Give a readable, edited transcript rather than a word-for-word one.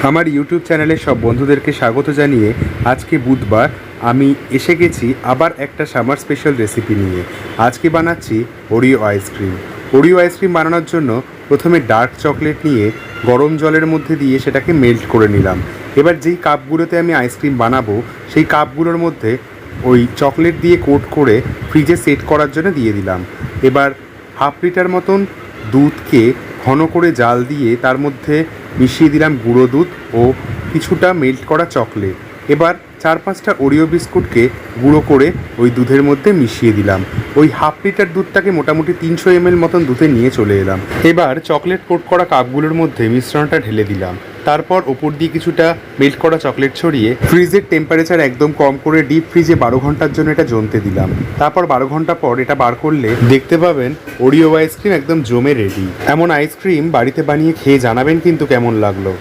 আমার ইউটিউব চ্যানেলের সব বন্ধুদেরকে স্বাগত জানিয়ে আজকে বুধবার আমি এসে গেছি আবার একটা সামার স্পেশাল রেসিপি নিয়ে। আজকে বানাচ্ছি ওরিও আইসক্রিম। ওরিও আইসক্রিম বানানোর জন্য প্রথমে ডার্ক চকলেট নিয়ে গরম জলের মধ্যে দিয়ে সেটাকে মেল্ট করে নিলাম। এবার যেই কাপগুলোতে আমি আইসক্রিম বানাবো সেই কাপগুলোর মধ্যে ওই চকলেট দিয়ে কোট করে ফ্রিজে সেট করার জন্য দিয়ে দিলাম। এবার হাফ লিটার মতন দুধকে ঘন করে জাল দিয়ে তার মধ্যে মিশিয়ে দিলাম গুঁড়ো দুধ ও কিছুটা মেল্ট করা চকলেট। এবার 4-5টা ওরিও বিস্কুটকে গুঁড়ো করে ওই দুধের মধ্যে মিশিয়ে দিলাম। ওই হাফ লিটার দুধটাকে মোটামুটি 300 ml মতন দুধে নিয়ে চলে এলাম। এবার চকলেট কোট করা কাপগুলোর মধ্যে মিশ্রণটা ঢেলে দিলাম। তারপর ওপর দিয়ে কিছুটা মেল্ট করা চকলেট ছড়িয়ে ফ্রিজের টেম্পারেচার একদম কম করে ডিপ ফ্রিজে 12 ঘন্টার জন্য এটা জমতে দিলাম। তারপর 12 ঘন্টা পর এটা বার করলে দেখতে পাবেন ওরিও আইসক্রিম একদম জমে রেডি। এমন আইসক্রিম বাড়িতে বানিয়ে খেয়ে জানাবেন কিন্তু কেমন লাগলো।